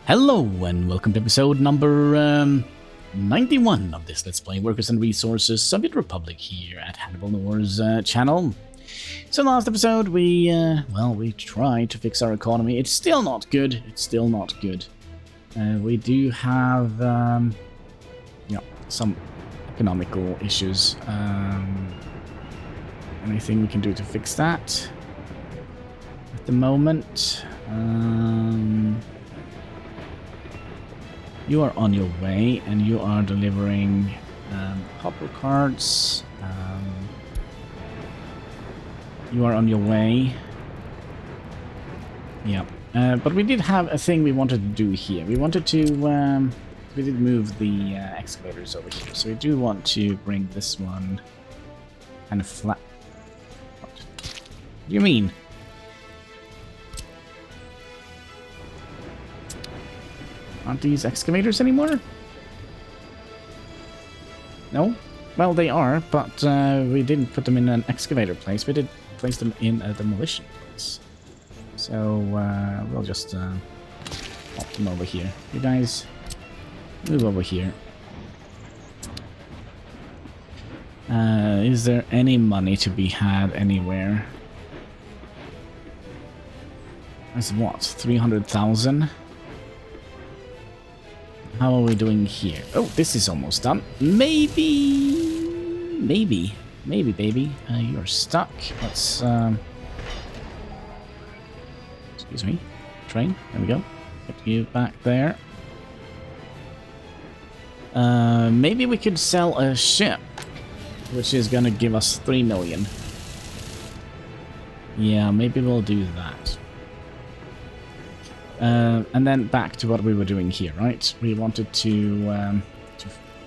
Hello and welcome to episode number 91 of this Let's Play Workers and Resources Soviet Republic here at HanniballNOR's channel. So last episode we tried to fix our economy. It's still not good. We do have some economical issues. Anything we can do to fix that at the moment? You are on your way, and you are delivering hopper cards. You are on your way. Yeah, but we did have a thing we wanted to do here. We wanted to, we did move the excavators over here, so we do want to bring this one kind of flat. What do you mean? Aren't these excavators anymore? No? Well, they are, but we didn't put them in an excavator place. We did place them in a demolition place. So we'll just pop them over here. You guys, move over here. Is there any money to be had anywhere? That's what? 300,000? How are we doing here? Oh, this is almost done. Maybe, baby. You're stuck. Let's, excuse me. Train. There we go. Get you back there. Maybe we could sell a ship, which is gonna give us 3 million. Yeah, maybe we'll do that. And then back to what we were doing here, right? We wanted to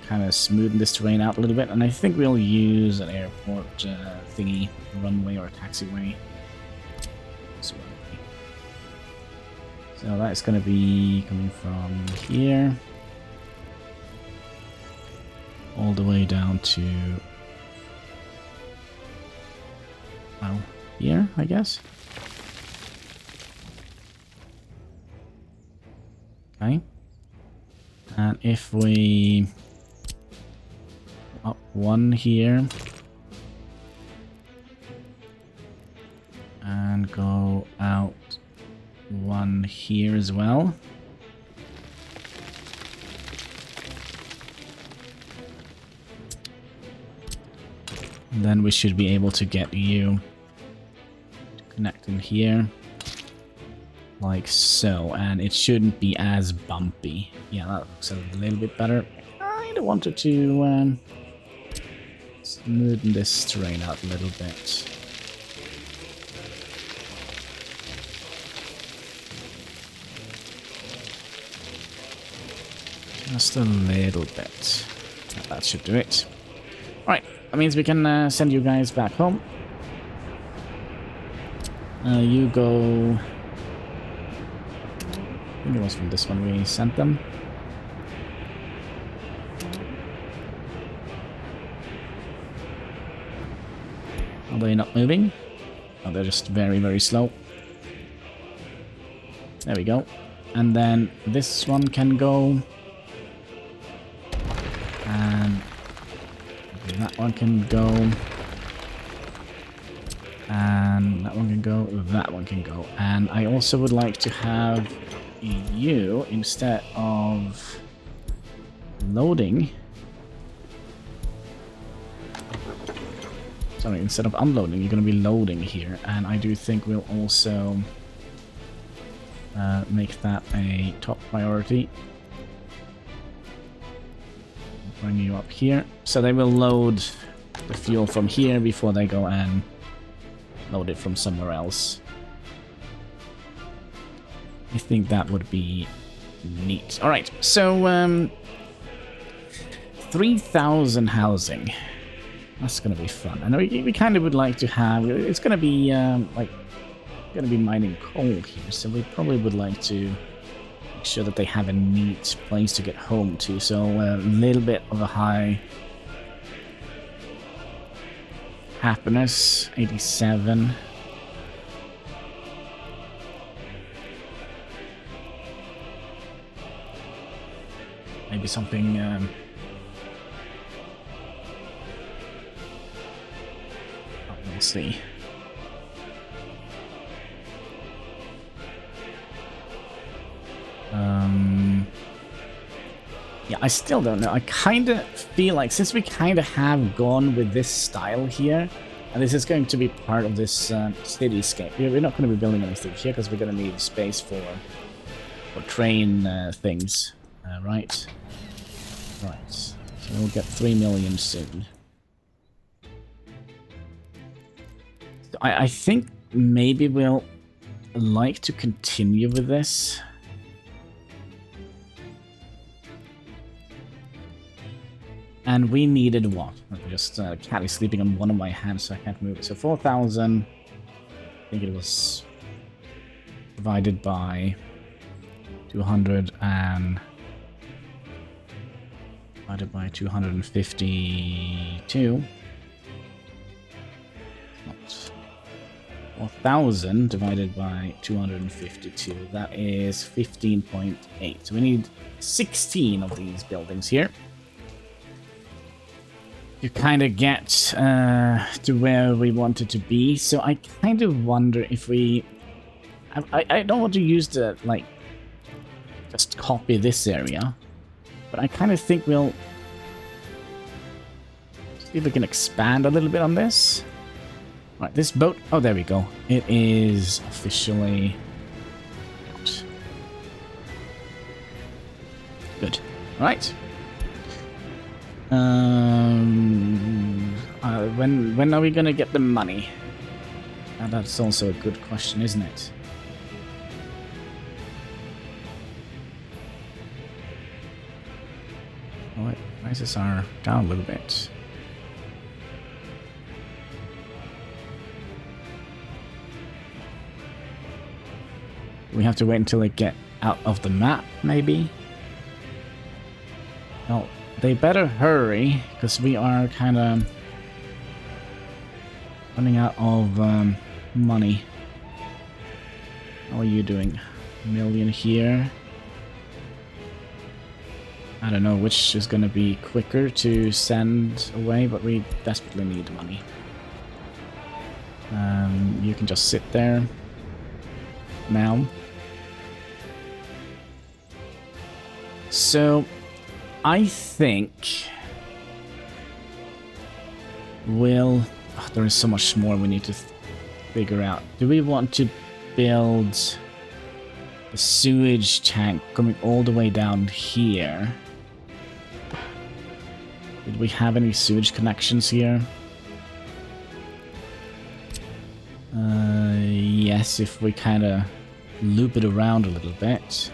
kind of smoothen this terrain out a little bit, and I think we'll use an airport thingy, runway or taxiway. So that's going to be coming from here all the way down to, well, here, I guess. Okay. And if we up one here and go out one here as well. And then we should be able to get you to connect in here. Like so, and it shouldn't be as bumpy. Yeah, that looks a little bit better. I wanted to smoothen this terrain out a little bit. Just a little bit. That should do it. Alright, that means we can send you guys back home. You go... I think it was from this one we sent them. Are they not moving? Oh, they're just very, very slow. There we go. And then this one can go. And that one can go. And that one can go. That one can go. And I also would like to have you, instead of loading, sorry, instead of unloading, you're going to be loading here, and I do think we'll also make that a top priority. Bring you up here, so they will load the fuel from here before they go and load it from somewhere else. I think that would be neat. Alright, so 3,000 housing. That's gonna be fun. I know we kind of would like to have... It's gonna be, mining coal here, so we probably would like to make sure that they have a neat place to get home to. So a little bit of a high happiness, 87. Maybe something... we'll see. Yeah, I still don't know. I kind of feel like, since we kind of have gone with this style here, and this is going to be part of this cityscape. We're not going to be building anything here because we're going to need space for train things. Right. Right. So we'll get 3 million soon. So I think maybe we'll like to continue with this. And we needed what? Just cat is sleeping on one of my hands, so I can't move it. So 4,000. I think it was divided by 200 and divided by 252. Not 4,000 divided by 252. That is 15.8. So we need 16 of these buildings here. To kind of get to where we wanted to be. So I kind of wonder if we... I don't want to use the, like, just copy this area. But I kind of think we'll... see if we can expand a little bit on this. Right, this boat... oh, there we go. It is officially out. Good. Right. When are we gonna get the money? That's also a good question, isn't it? Oh, wait, prices are down a little bit. We have to wait until they get out of the map, maybe? No. They better hurry, because we are kind of running out of money. How are you doing? $1 million here. I don't know which is going to be quicker to send away, but we desperately need money. You can just sit there now. So... I think we'll... oh, there is so much more we need to figure out. Do we want to build a sewage tank coming all the way down here? Did we have any sewage connections here? Yes, if we kind of loop it around a little bit.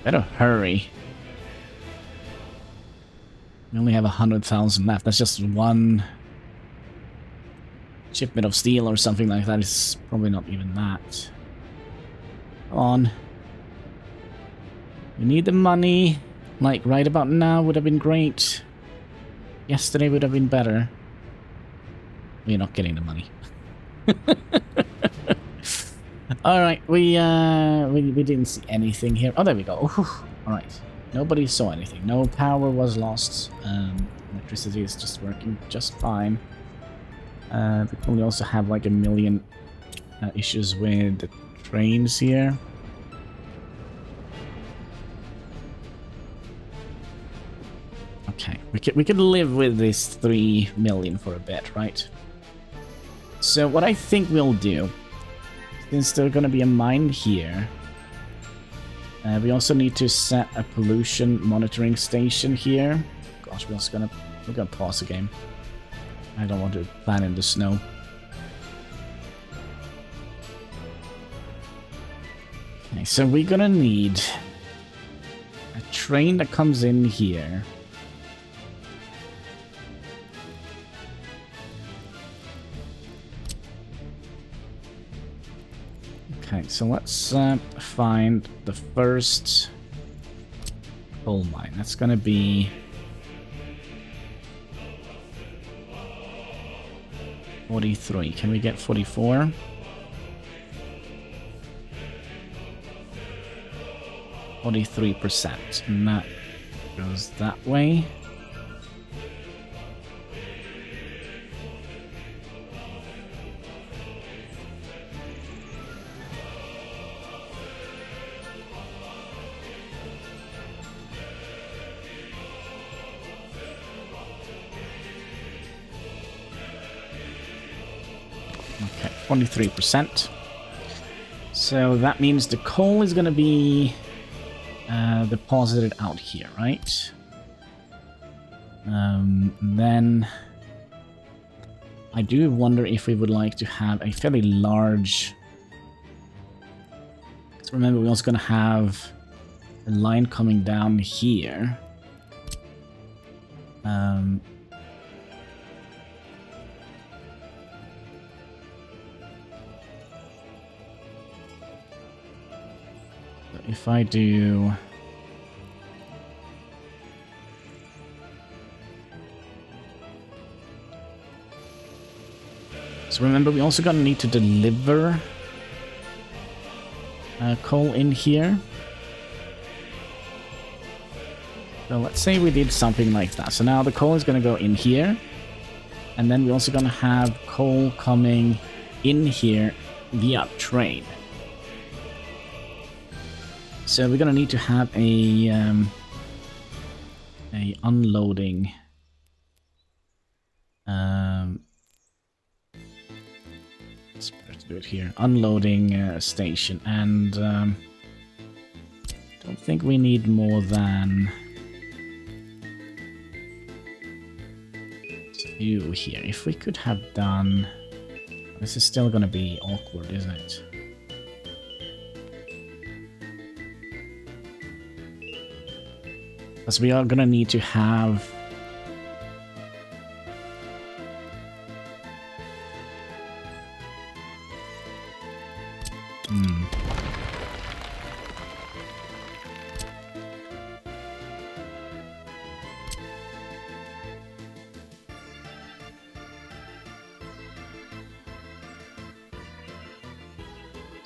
Better hurry. We only have 100,000 left. That's just one shipment of steel or something like that. It's probably not even that. Come on. We need the money. Like, right about now would have been great. Yesterday would have been better. We're not getting the money. Alright, we didn't see anything here. Oh, there we go. Alright. Nobody saw anything. No power was lost. Electricity is just working just fine. We probably also have like 1 million issues with the trains here. Okay, we could live with this 3 million for a bit, right? So what I think we'll do, since there's gonna be a mine here, we also need to set a pollution monitoring station here. Gosh, we're gonna pause the game. I don't want to plan in the snow. Okay, so we're gonna need a train that comes in here. Okay, so let's find the first coal mine. That's gonna be 43. Can we get 44? %, and that goes that way. Okay, 43%. So that means the coal is going to be deposited out here, right? Then I do wonder if we would like to have a fairly large... So remember, we're also going to have a line coming down here. If I do... So remember, we also gonna need to deliver coal in here. So let's say we did something like that. So now the coal is gonna go in here. And then we're also gonna have coal coming in here via train. So we're gonna need to have a unloading let's do it here. Unloading station, and don't think we need more than 2 here. If we could have done, this is still gonna be awkward, isn't it? Because we are gonna need to have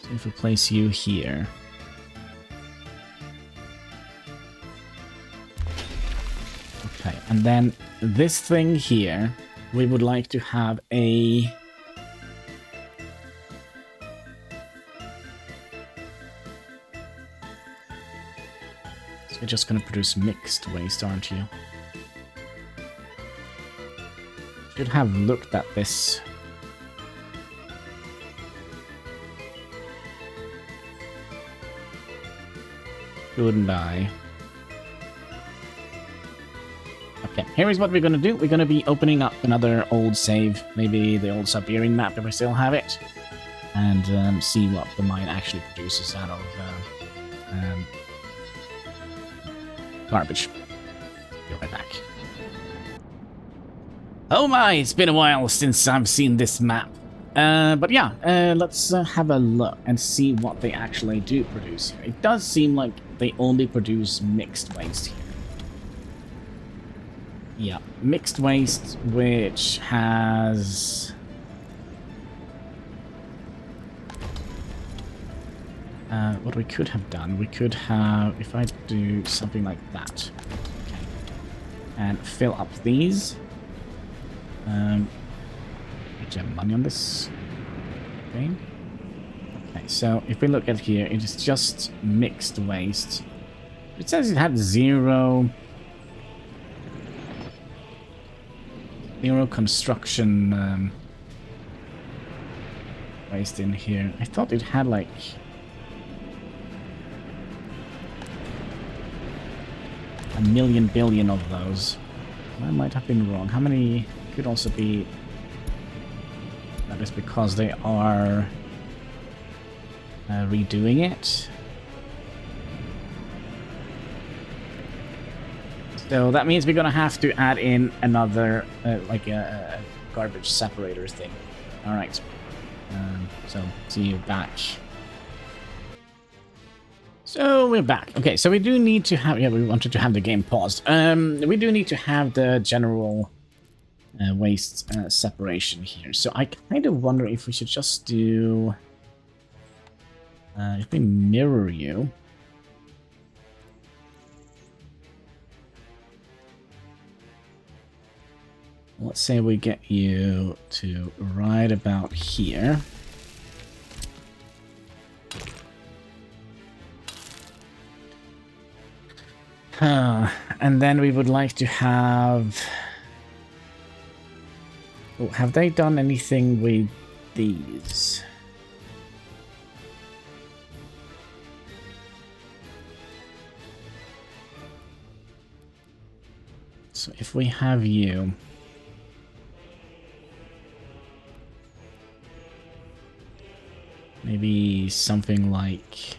so if we place you here. Okay, and then this thing here, we would like to have a... So you're just going to produce mixed waste, aren't you? Should have looked at this. Shouldn't I? Okay, here is what we're gonna do. We're gonna be opening up another old save, maybe the old Siberian map if we still have it, and see what the mine actually produces out of garbage. Be right back. Oh my, it's been a while since I've seen this map. But yeah, let's have a look and see what they actually do produce here. It does seem like they only produce mixed waste here. Yeah, mixed waste, which has... what we could have done, we could have, if I do something like that, okay, and fill up these. Do you have money on this thing? Okay, so if we look at here, it is just mixed waste. It says it had zero construction waste in here. I thought it had like a million billion of those. I might have been wrong. How many could also be... That is because they are redoing it. So that means we're gonna have to add in another, like a garbage separator thing. All right. So see you back. So we're back. Okay, so we do need to have... Yeah, we wanted to have the game paused. We do need to have the general waste separation here. So I kind of wonder if we should just do... if we mirror you... Let's say we get you to right about here. And then we would like to have... Oh, have they done anything with these? So if we have you... Maybe something like...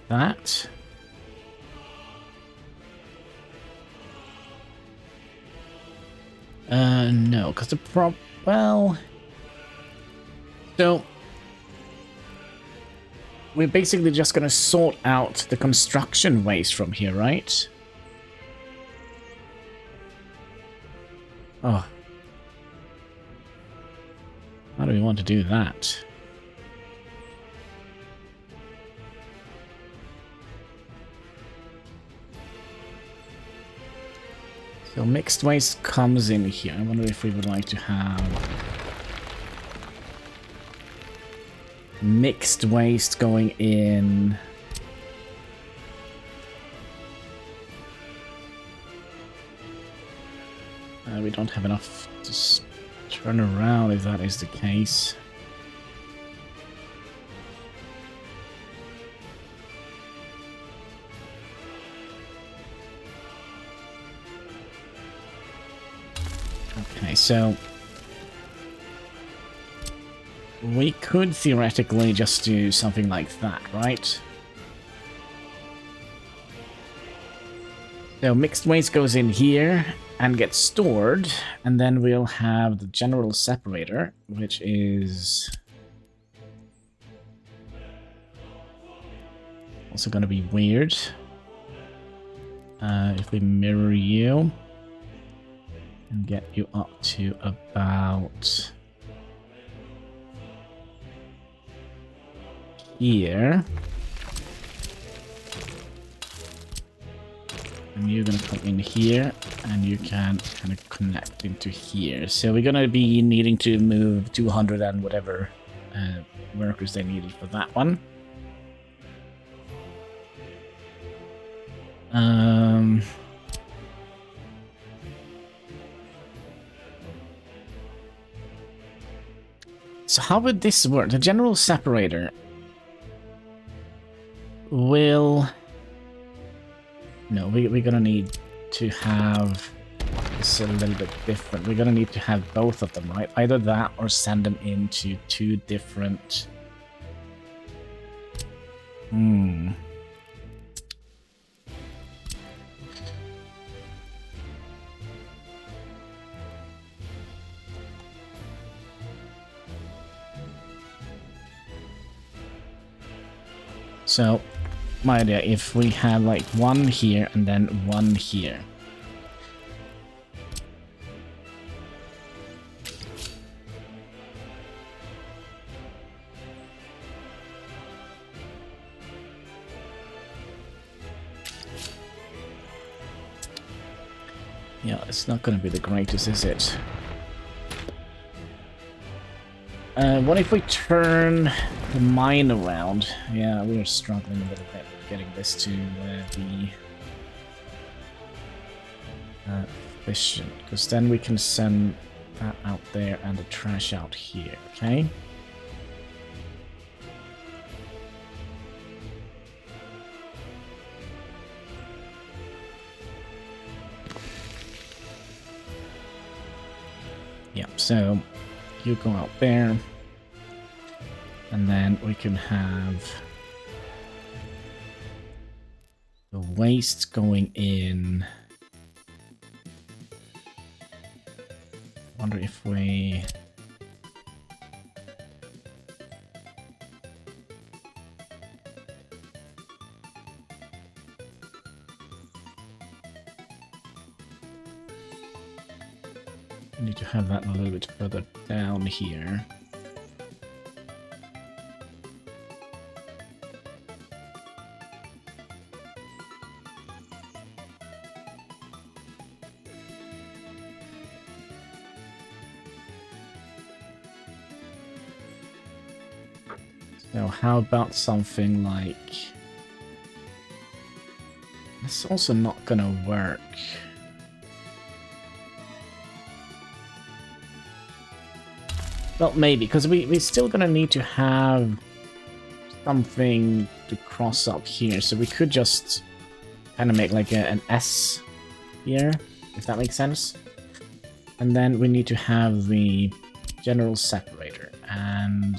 that. No, because the well... So... We're basically just gonna sort out the construction waste from here, right? Oh. How do we want to do that? So mixed waste comes in here. I wonder if we would like to have mixed waste going in. We don't have enough to turn around if that is the case. Okay, so we could theoretically just do something like that, right? So mixed waste goes in here and gets stored, and then we'll have the general separator, which is also going to be weird. If we mirror you and get you up to about here. And you're gonna come in here, and you can kind of connect into here. So we're gonna be needing to move 200 and whatever workers they needed for that one. So how would this work? The general separator will... No, we're gonna need to have this a little bit different. We're gonna need to have both of them, right? Either that or send them into two different... So, my idea, if we have like one here and then one here. Yeah, it's not going to be the greatest, is it? What if we turn the mine around? Yeah, we are struggling a little bit getting this to be efficient, because then we can send that out there and the trash out here, okay? Yeah, so you go out there, and then we can have the waste going in. Wonder if we... We need to have that a little bit further down here. So how about something like... It's also not gonna work. Well, maybe, because we're still gonna need to have something to cross up here. So we could just kind of make like an S here, if that makes sense. And then we need to have the general separator and...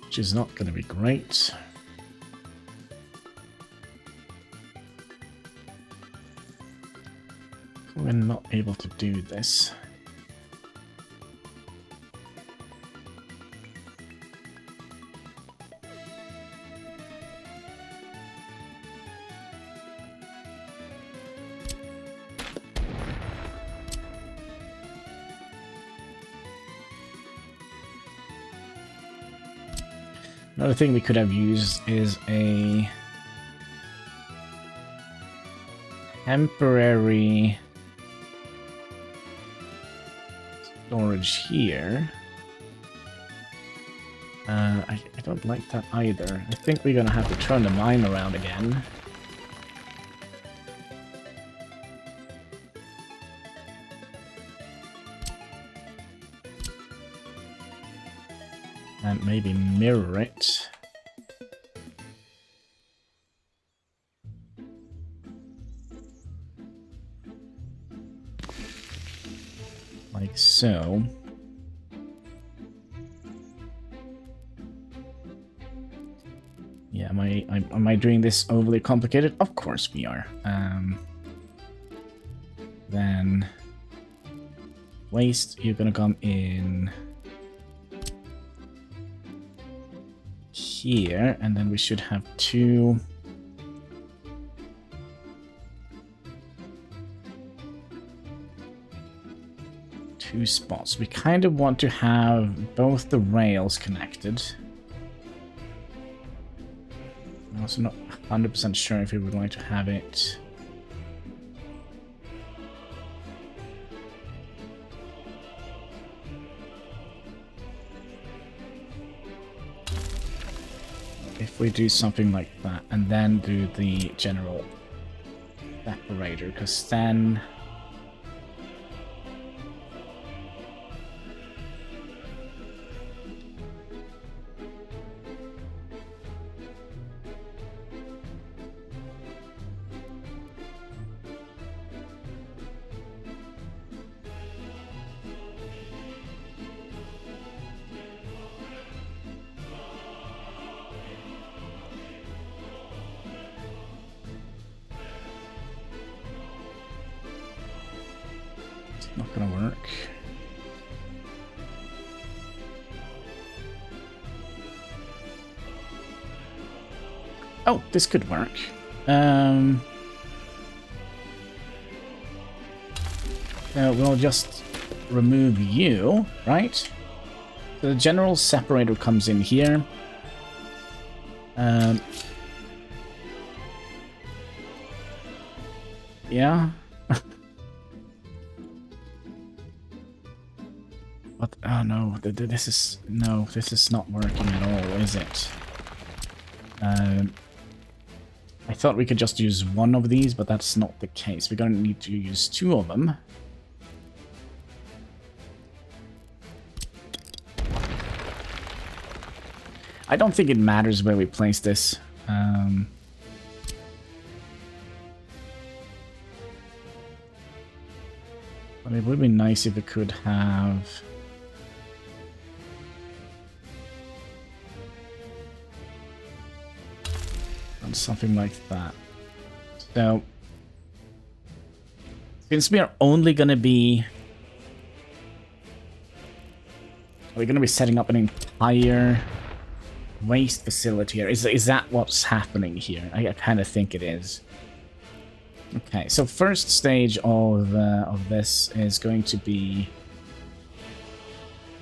Which is not going to be great. We're not able to do this. Another thing we could have used is a temporary storage here. I don't like that either. I think we're gonna have to turn the mine around again. And maybe mirror it. Like so. Yeah, am I doing this overly complicated? Of course we are. Then waste, you're gonna come in here, and then we should have two spots. We kind of want to have both the rails connected. I'm also not 100% sure if we would like to have it if we do something like that and then do the general separator, because then not gonna work. Oh, this could work. We'll just remove you, right? So the general separator comes in here. Yeah. What? Oh no, this is not working at all, is it? I thought we could just use one of these, but that's not the case. We're gonna need to use two of them. I don't think it matters where we place this. But it would be nice if we could have something like that. So, since we are only going to be... Are we going to be setting up an entire waste facility here. Is that what's happening here? I kind of think it is. Okay, so first stage of this is going to be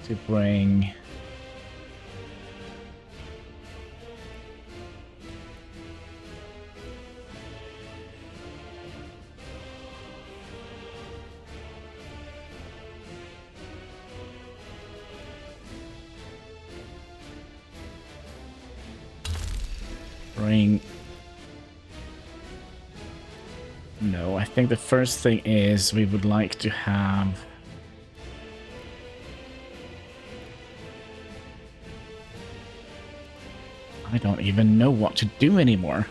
to bring No, I think the first thing is we would like to have I don't even know what to do anymore.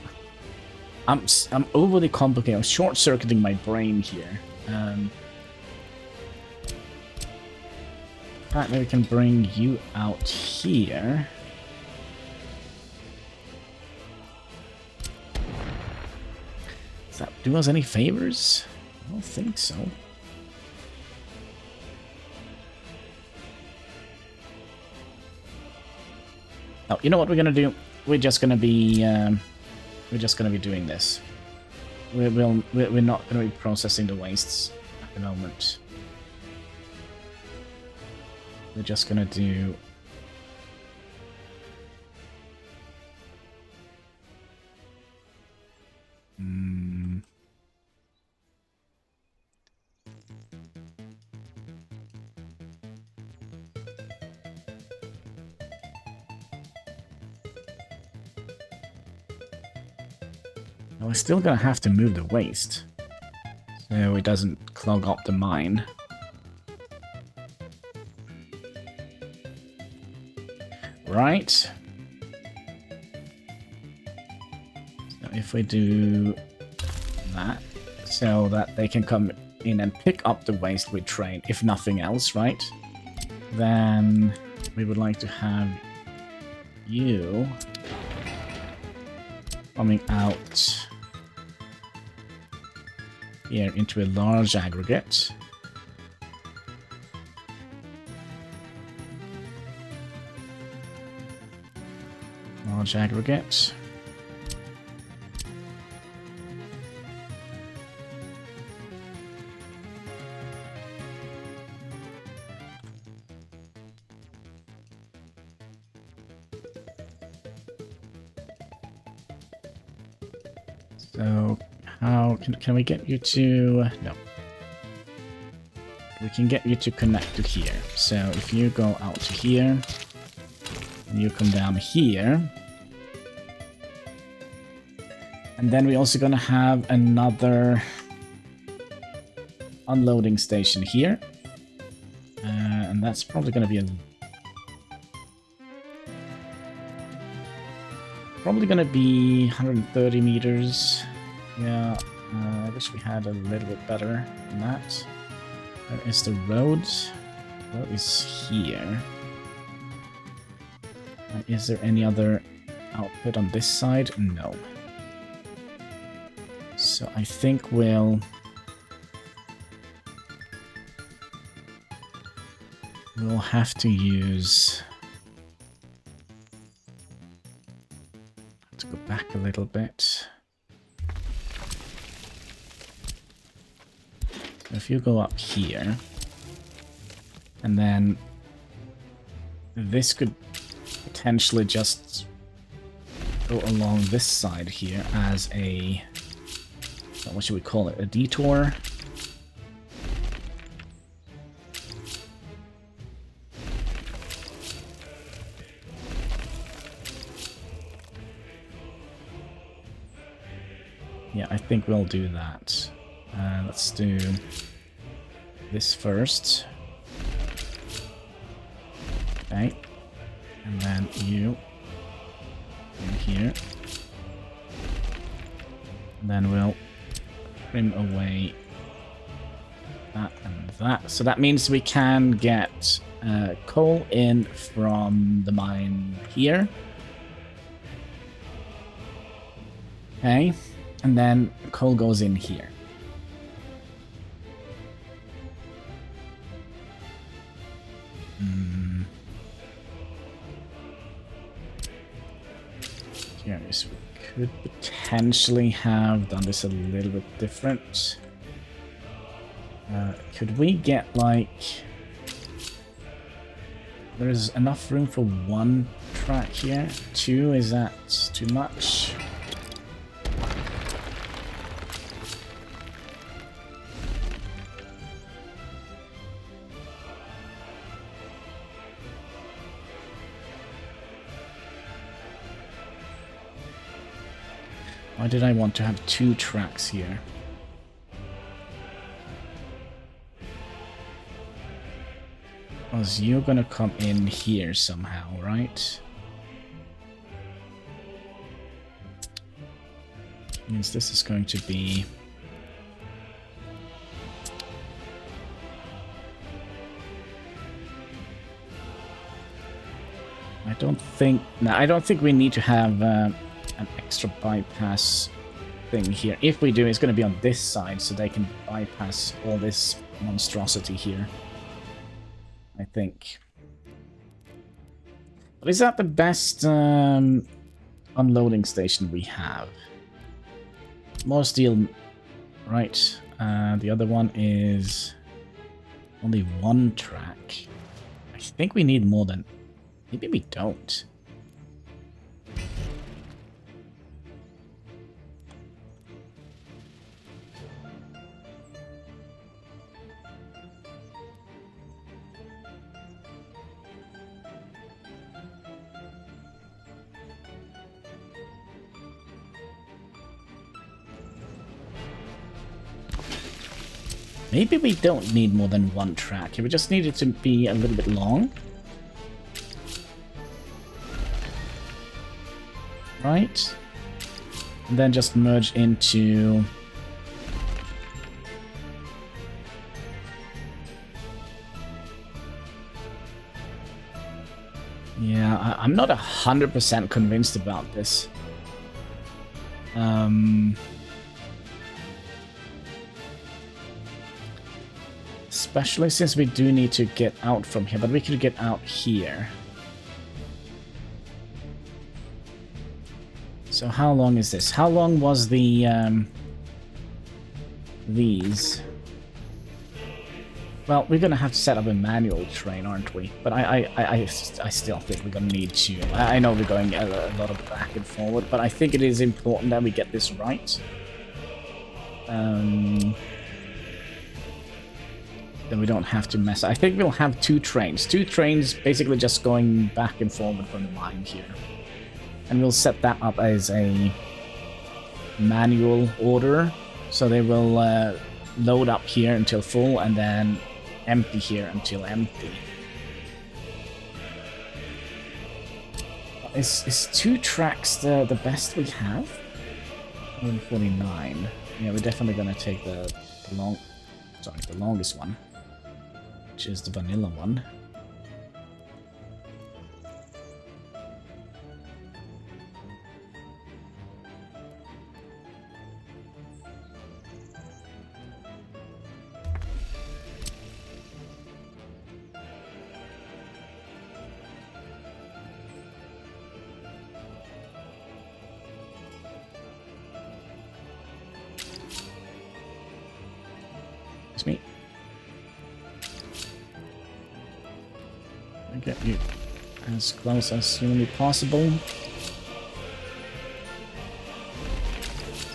I'm overly complicated. I'm short-circuiting my brain here. In fact, maybe we can bring you out here. Does that do us any favors? I don't think so. Oh, you know what we're gonna do? We're just gonna be doing this. We're not gonna be processing the wastes at the moment. We're just gonna do. We're still gonna have to move the waste, so it doesn't clog up the mine. Right. So if we do that, so that they can come in and pick up the waste with train, if nothing else, right? Then we would like to have you coming out here into a large aggregate. Large aggregate. So, how can we get you to... No. We can get you to connect to here. So, if you go out to here, and you come down here, and then we're also gonna have another unloading station here. And that's probably gonna be Probably gonna be 130 meters. Yeah, I wish we had a little bit better than that. Where is the road? The road is here. And is there any other output on this side? No. So I think we'll have to use... Go back a little bit. So if you go up here, and then this could potentially just go along this side here as a, what should we call it, a detour? Yeah, I think we'll do that. Let's do this first. Okay. And then you in here. And then we'll trim away that and that. So that means we can get coal in from the mine here. Okay. And then coal goes in here. here is we could potentially have done this a little bit different. Could we get like... There's enough room for 1 track here. 2, is that too much? Why did I want to have 2 tracks here? Because you're gonna come in here somehow, right? Means this is going to be... I don't think we need to have an extra bypass thing here. If we do, it's going to be on this side, so they can bypass all this monstrosity here. I think. But is that the best unloading station we have? More steel, right? The other one is only 1 track. I think we need more than... Maybe we don't. Maybe we don't need more than 1 track. We just need it to be a little bit long. Right? And then just merge into... Yeah, I'm not 100% convinced about this. Especially since we do need to get out from here, but we could get out here. So how long is this? How long was the these? Well, we're gonna have to set up a manual train, aren't we? But I still think we're gonna need to. I know we're going a lot of back and forward, but I think it is important that we get this right. Then we don't have to mess. I think we'll have 2 trains. 2 trains basically just going back and forward from the line here. And we'll set that up as a manual order. So they will load up here until full and then empty here until empty. Is 2 tracks the best we have? 149. Yeah, we're definitely gonna take the longest one, which is the vanilla one. It's me. I get you as close as humanly possible.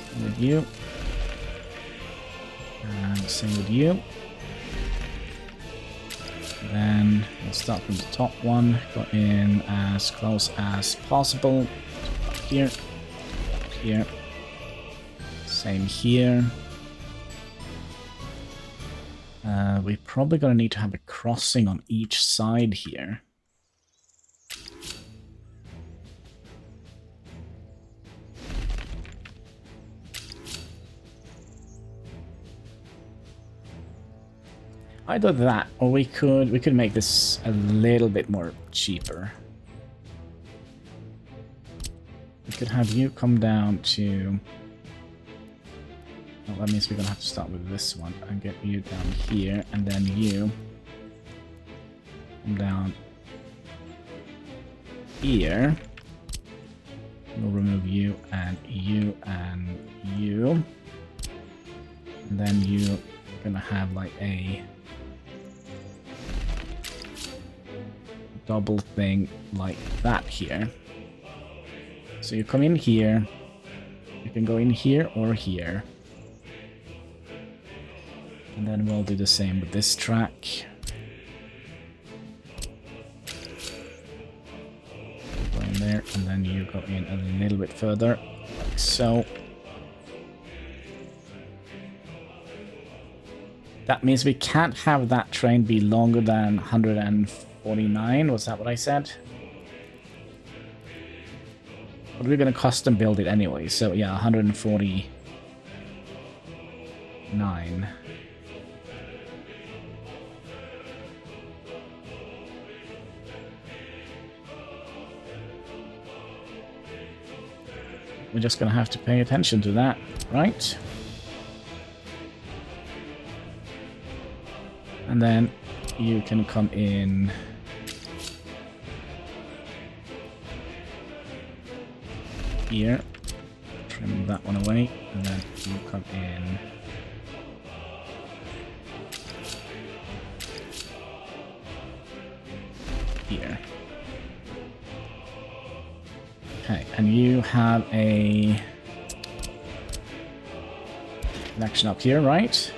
Same with you. And same with you. Then we'll start from the top one, go in as close as possible. Up here, up here. Same here. We're probably gonna need to have a crossing on each side here. Either that, or we could make this a little bit more cheaper. We could have you come down to... Well, that means we're gonna have to start with this one and get you down here, and then you come down here. We'll remove you and you and you. And then you're gonna have like a double thing like that here. So you come in here, you can go in here or here. And then we'll do the same with this track. Go in there, and then you go in a little bit further, like so. That means we can't have that train be longer than 149. Was that what I said? But we're going to custom build it anyway, so yeah, 149. We're just going to have to pay attention to that, right? And then you can come in here, trim that one away, and then you come in here. Okay, and you have a connection up here, right?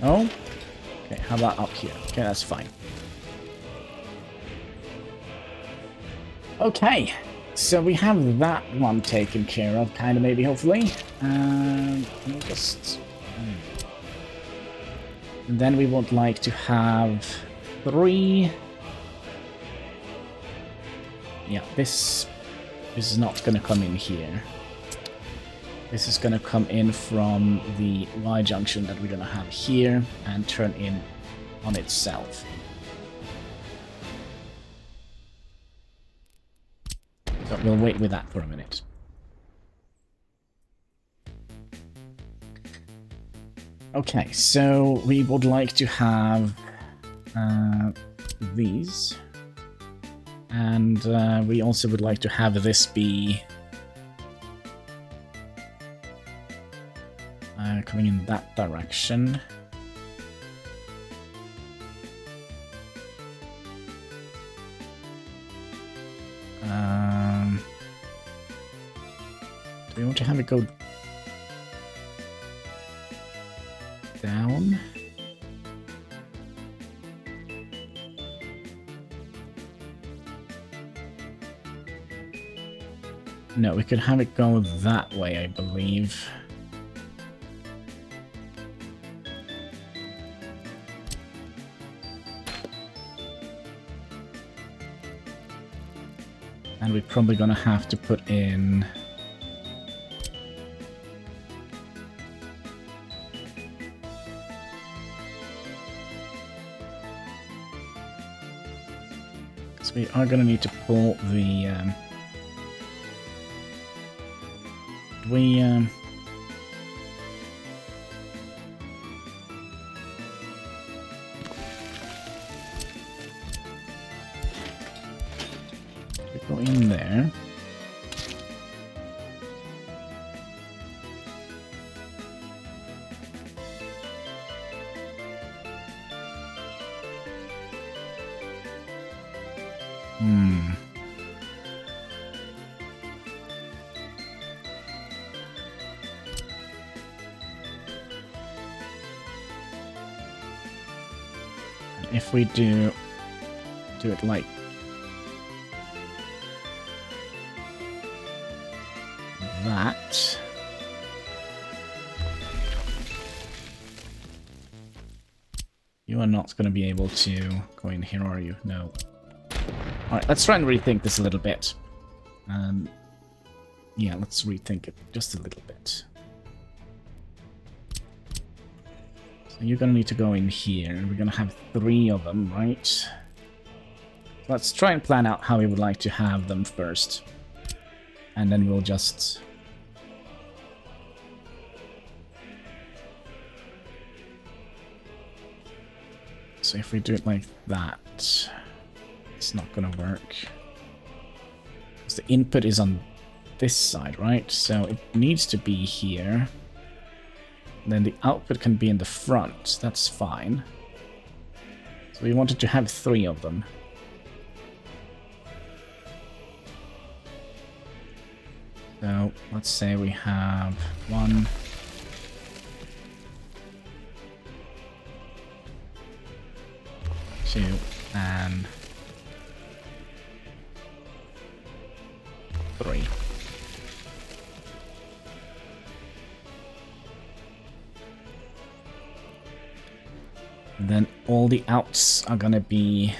Oh? Okay, how about up here? Okay, that's fine. Okay, so we have that one taken care of, kind of, maybe, hopefully. And then we would like to have 3... Yeah, this is not going to come in here. This is going to come in from the Y junction that we're going to have here and turn in on itself. So we'll wait with that for a minute. Okay, so we would like to have these. And we also would like to have this be coming in that direction. Do we want to have it go down? No, we could have it go that way, I believe. And we're probably gonna have to put in... So we are gonna need to pull the... We go in there. If we do it like that, you are not going to be able to go in here, are you? No. Alright, let's try and rethink this a little bit. Yeah, let's rethink it just a little bit. So you're going to need to go in here, and we're going to have 3 of them, right? Let's try and plan out how we would like to have them first. And then we'll just... So if we do it like that, it's not going to work. the input is on this side, right? So it needs to be here. Then the output can be in the front. That's fine. So we wanted to have 3 of them. So let's say we have 1, 2, and 3. And then all the outs are gonna be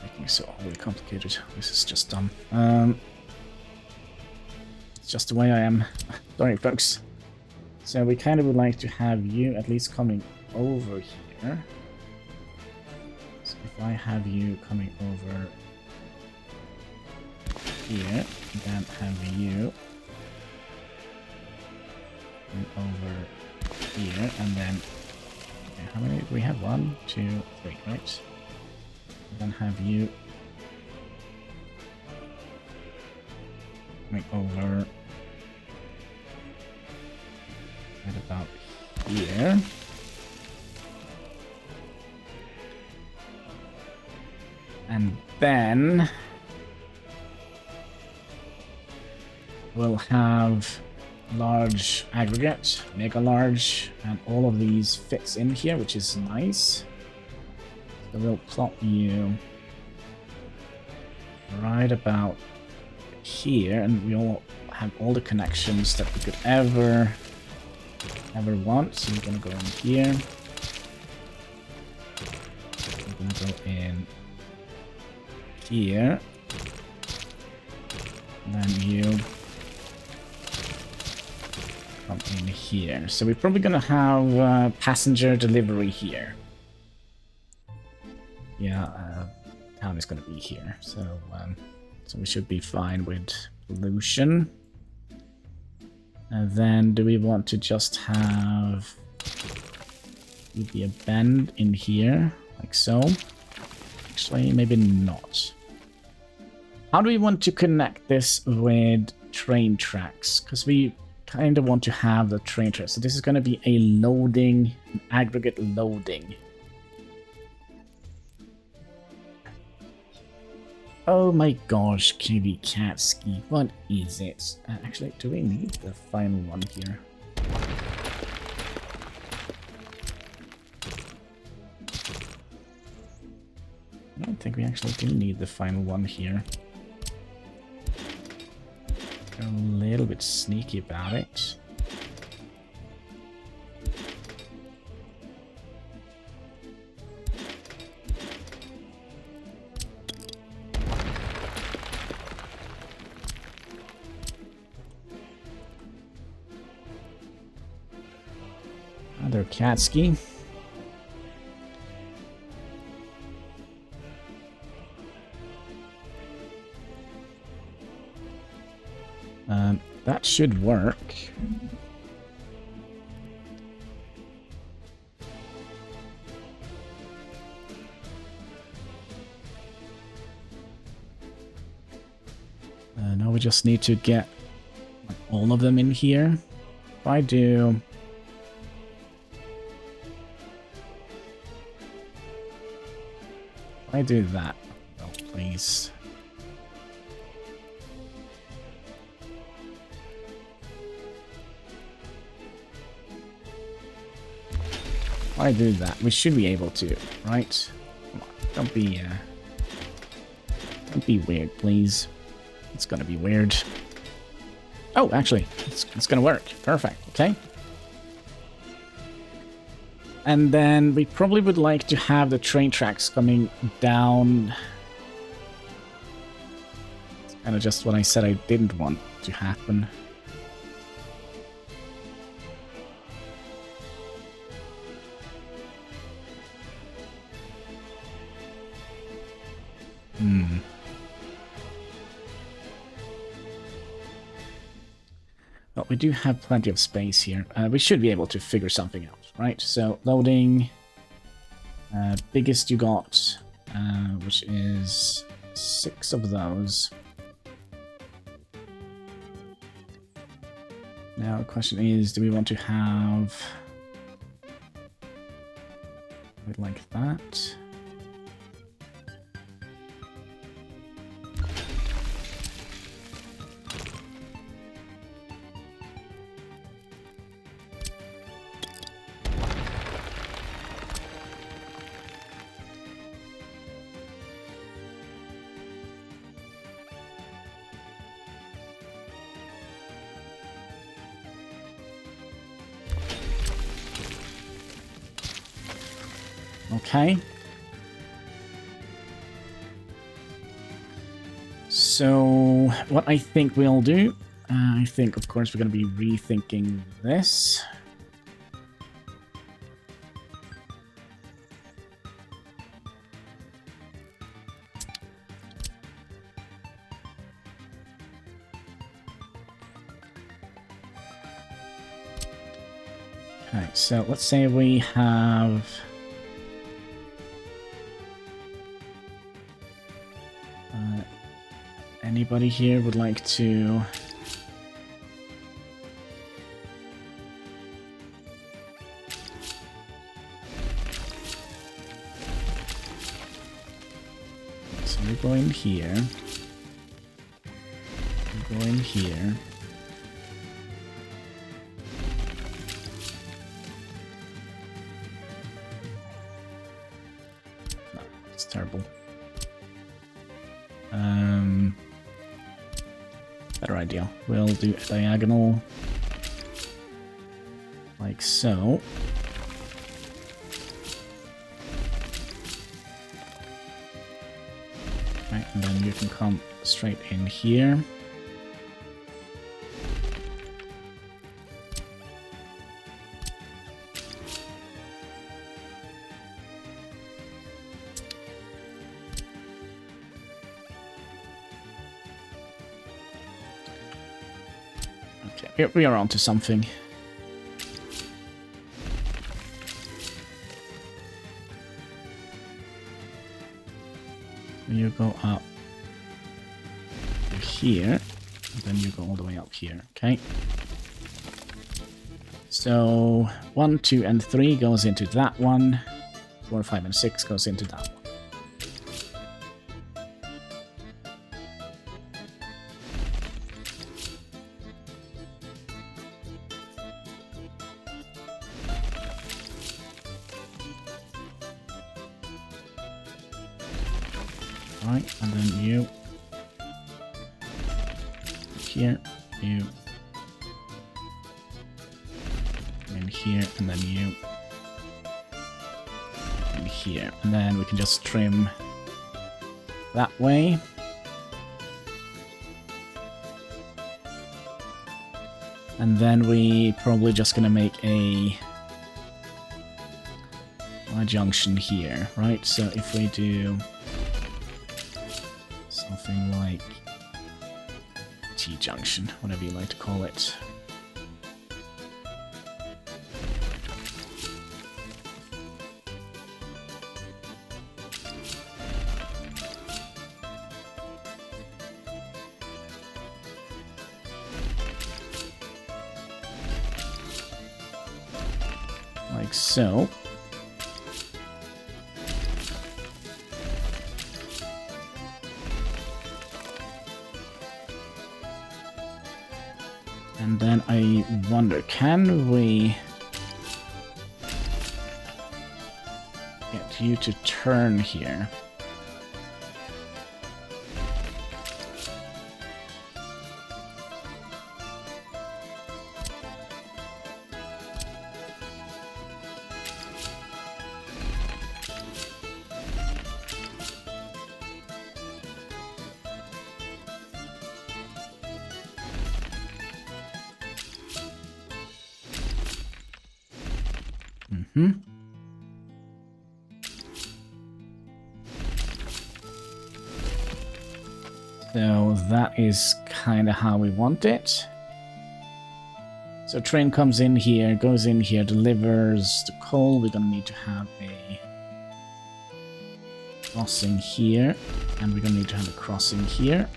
making it so overly complicated. This is just dumb. It's just the way I am. Sorry, folks. So we kind of would like to have you at least coming over here. So if I have you coming over here, then have you over here, and then okay, how many do we have? 1, 2, 3, right? And then have you coming over right about here. And then we'll have large aggregate, mega large, and all of these fits in here, which is nice. So we'll plot you right about here, and we'll have all the connections that we could ever want. So we're gonna go in here. We're gonna go in here. And then you come in here. So we're probably gonna have passenger delivery here. Yeah, town is gonna be here. So we should be fine with pollution. And then do we want to just have maybe a bend in here, like so? Actually, maybe not. How do we want to connect this with train tracks? Because we kind of want to have the train tracks. So this is going to be a loading, an aggregate loading. Oh my gosh, Kitty Katski, what is it? Actually, do we need the final one here? I don't think we actually do need the final one here. We're a little bit sneaky about it. Another Katski. That should work. Now we just need to get all of them in here. If I do... If I do that, oh, please. If I do that, we should be able to, right? Come on, don't be weird, please. It's gonna be weird. Oh, actually, it's gonna work. Perfect. Okay. And then we probably would like to have the train tracks coming down. It's kind of just what I said I didn't want to happen. Well, we do have plenty of space here. We should be able to figure something out, right? So, loading. Biggest you got, which is 6 of those. Now the question is, do we want to have it like that? Okay. So, what I think we'll do, I think, of course, we're going to be rethinking this. Okay, so let's say we have... anybody here would like to... So we go in here. We go in here. No, it's terrible. Better idea. We'll do a diagonal like so. Right, and then you can come straight in here. We are onto something. You go up here, and then you go all the way up here, okay? So 1, 2, and 3 goes into that one. 4, 5, and 6 goes into that one. Right, and then you here, you in here, and then you in here, and then we can just trim that way. And then we probably just gonna make a junction here, right? So if we do something like T-junction, whatever you like to call it. Like so. And then I wonder, can we get you to turn here? So that is kind of how we want it. So train comes in here, goes in here, delivers the coal. We're gonna need to have a crossing here, and we don't need to have a crossing here.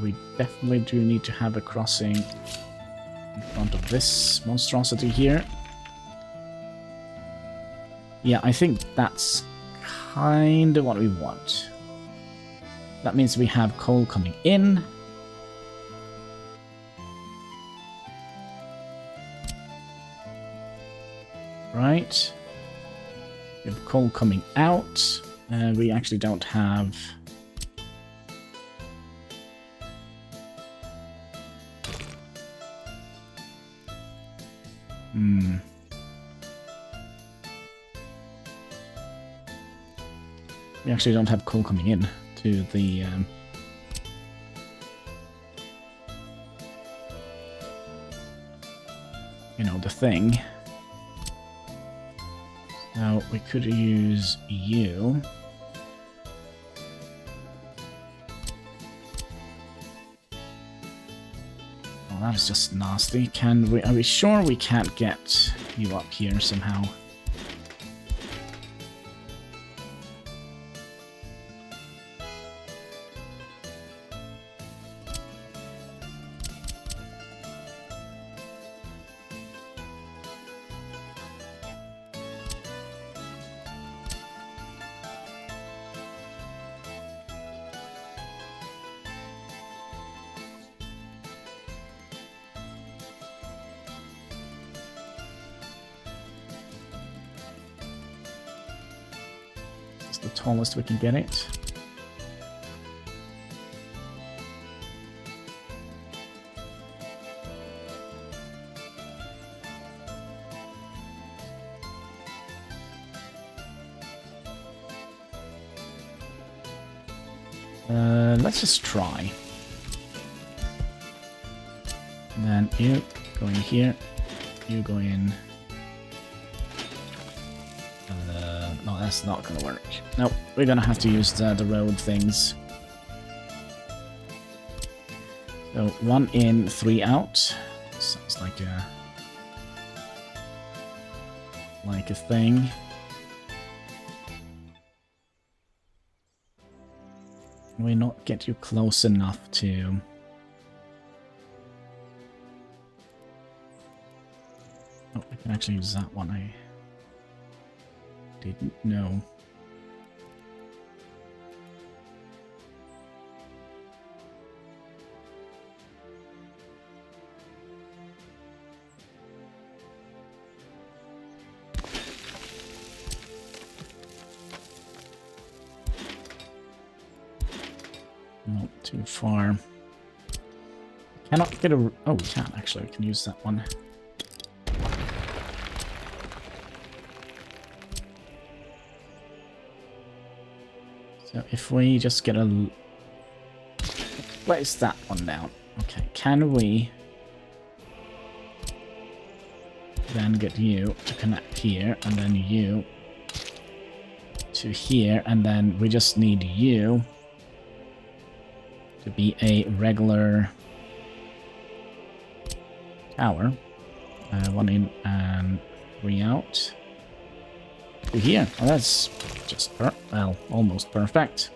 We definitely do need to have a crossing in front of this monstrosity here. Yeah, I think that's kind of what we want. That means we have coal coming in. Right. We have coal coming out. We actually don't have... We actually don't have coal coming in to the... you know, the thing. Now, we could use you. Oh, that is just nasty. Can we... Are we sure we can't get you up here somehow? The tallest we can get it. Let's just try. And then you go in here, you go in. No, that's not gonna work. Nope, we're gonna have to use the road things. So 1 in, 3 out. Sounds like a thing. We not get you close enough to... Oh, I can actually use that one. I didn't know. Not too far. Cannot get a... Oh, we can actually. We can use that one. So if we just get a... Place that one down. Okay, can we then get you to connect here, and then you to here, and then we just need you to be a regular tower. 1 in and 3 out. To here. Oh, that's just well, almost perfect.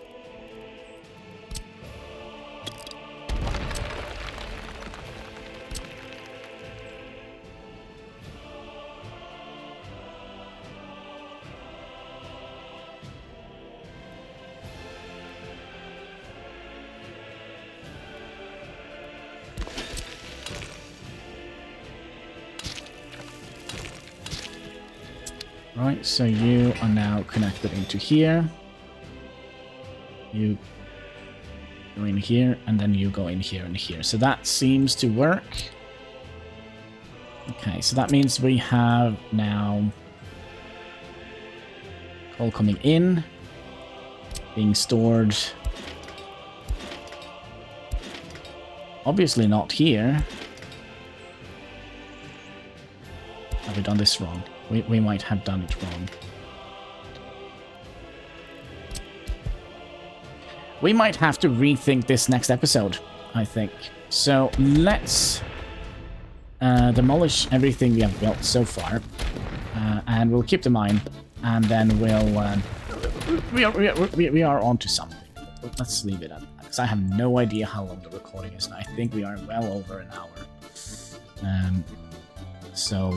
Right, so you are now connected into here. You go in here, and then you go in here and here. So that seems to work. Okay, so that means we have now coal coming in, being stored. Obviously not here. Have we done this wrong? We might have done it wrong. We might have to rethink this next episode, I think. So let's demolish everything we have built so far. And we'll keep the mine. And then we'll we are onto something. Let's leave it at that, because I have no idea how long the recording is, and I think we are well over an hour. So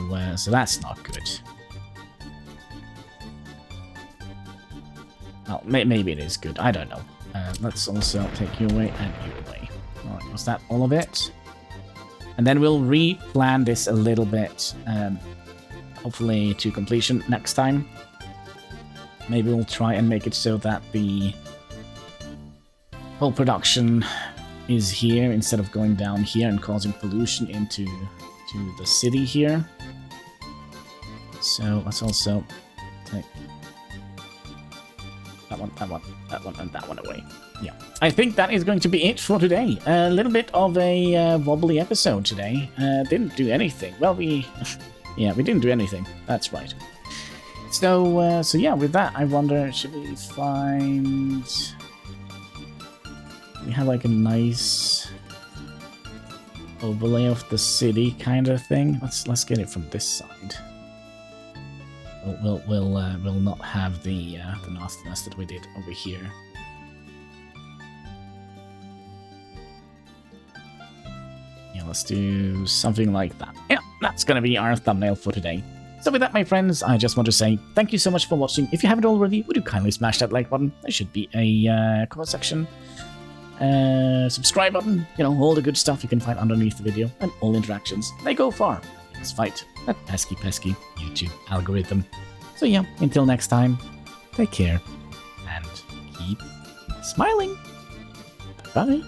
that's not good. Well, maybe it is good. I don't know. Let's also take you away and you away. All right, was that all of it? And then we'll replan this a little bit, hopefully to completion next time. Maybe we'll try and make it so that the whole production is here instead of going down here and causing pollution into the city here. So let's also take that one, and that one away. Yeah, I think that is going to be it for today. A little bit of a wobbly episode today. Didn't do anything. Well, yeah, we didn't do anything. That's right. So yeah, with that, I wonder, should we find... We have like a nice overlay of the city kind of thing. Let's get it from this side. We'll not have the nastiness that we did over here. Yeah, let's do something like that. Yeah, that's gonna be our thumbnail for today. So with that, my friends, I just want to say thank you so much for watching. If you haven't already, would you kindly smash that like button? There should be a comment section. Subscribe button, you know, all the good stuff you can find underneath the video, and all interactions. They go far. Let's fight that pesky YouTube algorithm. So yeah, until next time, take care, and keep smiling. Bye.